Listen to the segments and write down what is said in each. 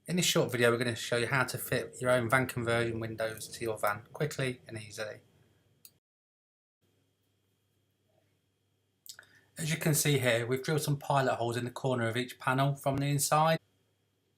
In this short video we're going to show you how to fit your own van conversion windows to your van quickly and easily. As you can see here, we've drilled some pilot holes in the corner of each panel from the inside.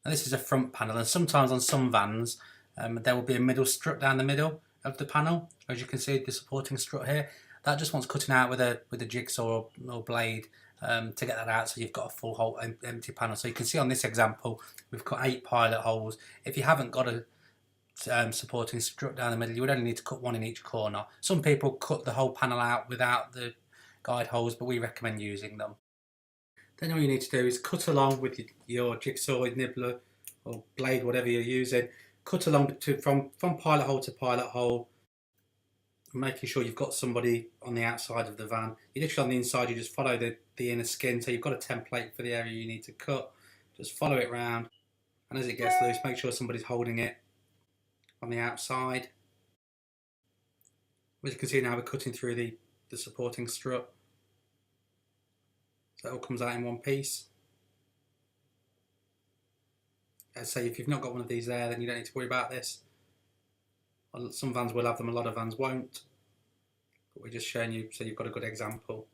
And this is a front panel, and sometimes on some vans there will be a middle strut down the middle of the panel. As you can see, the supporting strut here, that just wants cutting out with a jigsaw or blade to get that out, so you've got a full hole empty panel. So you can see on this example we've cut 8 pilot holes. If you haven't got a supporting strut down the middle, you would only need to cut one in each corner. Some people cut the whole panel out without the guide holes, but we recommend using them. Then all you need to do is cut along with your jigsaw, nibbler or blade, whatever you're using. Cut along from pilot hole to pilot hole, making sure you've got somebody on the outside of the van. You literally on the inside, you just follow the inner skin, so you've got a template for the area you need to cut. Just follow it round, and as it gets loose, make sure somebody's holding it on the outside. As you can see now, we're cutting through the supporting strut. So it all comes out in one piece. As I say, if you've not got one of these there, then you don't need to worry about this. Some vans will have them, a lot of vans won't. But we're just showing you so you've got a good example.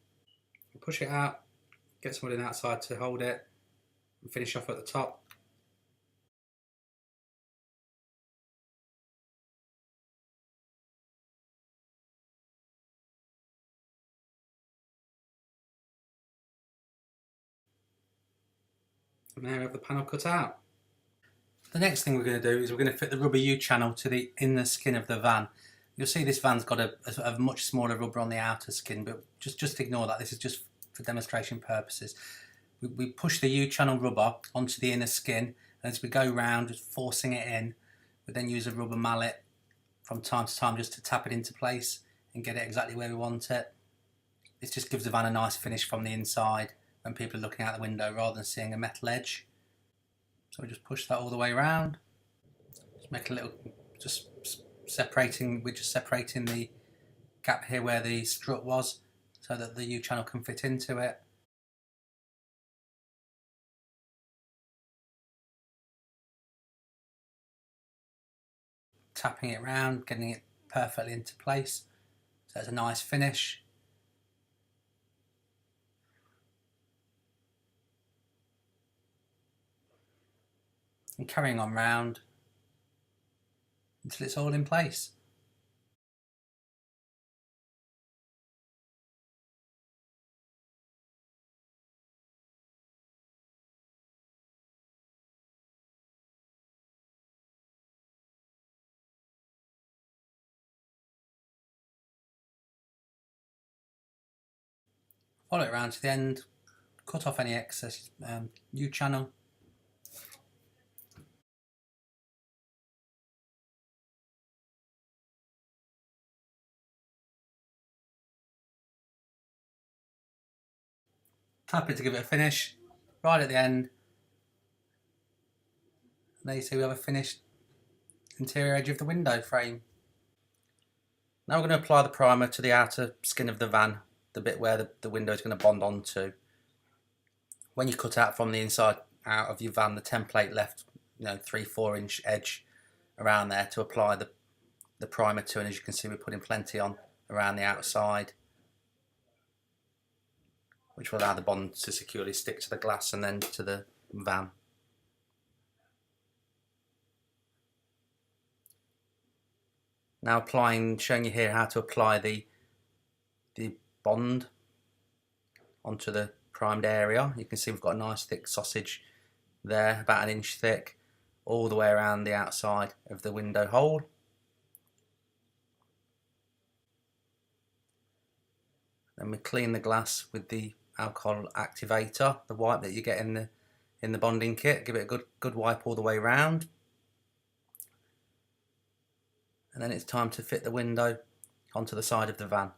Push it out, get somebody on the outside to hold it, and finish off at the top. And there we have the panel cut out. The next thing we're going to do is we're going to fit the rubber U-channel to the inner skin of the van. You'll see this van's got a much smaller rubber on the outer skin, but just ignore that. This is just for demonstration purposes. We push the U-channel rubber onto the inner skin, and as we go round, just forcing it in, we then use a rubber mallet from time to time just to tap it into place and get it exactly where we want it. This just gives the van a nice finish from the inside when people are looking out the window rather than seeing a metal edge. So we just push that all the way around. Just make a little, we're just separating the gap here where the strut was, so that the U-channel can fit into it. Tapping it around, getting it perfectly into place, so it's a nice finish. And carrying on round until it's all in place. Follow it around to the end, cut off any excess U-channel. Tap it to give it a finish, right at the end. And there you see we have a finished interior edge of the window frame. Now we're going to apply the primer to the outer skin of the van, the bit where the window is going to bond onto. When you cut out from the inside out of your van, the template left 3-4 inch edge around there to apply the primer to, and as you can see we're putting plenty on around the outside, which will allow the bond to securely stick to the glass and then to the van. Now showing you here how to apply the bond onto the primed area. You can see we've got a nice thick sausage there, about 1 inch thick, all the way around the outside of the window hole. Then we clean the glass with the alcohol activator, the wipe that you get in the bonding kit. Give it a good wipe all the way around. And then it's time to fit the window onto the side of the van.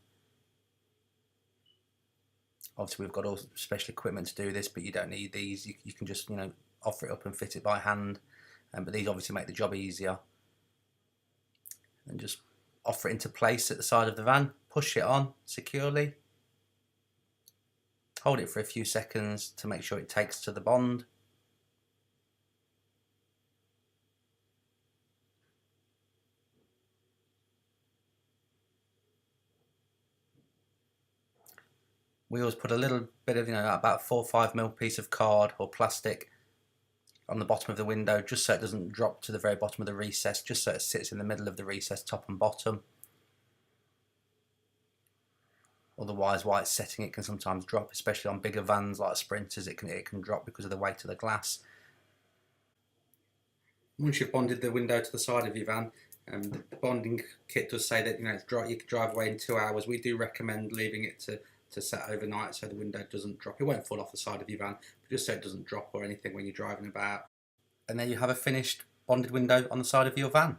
Obviously we've got all special equipment to do this, but you don't need these. You can just offer it up and fit it by hand, but these obviously make the job easier. And just offer it into place at the side of the van, push it on securely, hold it for a few seconds to make sure it takes to the bond. We always put a little bit of, about 4 or 5mm piece of card or plastic on the bottom of the window, just so it doesn't drop to the very bottom of the recess, just so it sits in the middle of the recess, top and bottom. Otherwise, while it's setting, it can sometimes drop, especially on bigger vans like Sprinters. It can drop because of the weight of the glass. Once you've bonded the window to the side of your van, the bonding kit does say that you can drive away in 2 hours. We do recommend leaving it to set overnight so the window doesn't drop. It won't fall off the side of your van, but just so it doesn't drop or anything when you're driving about. And there you have a finished bonded window on the side of your van.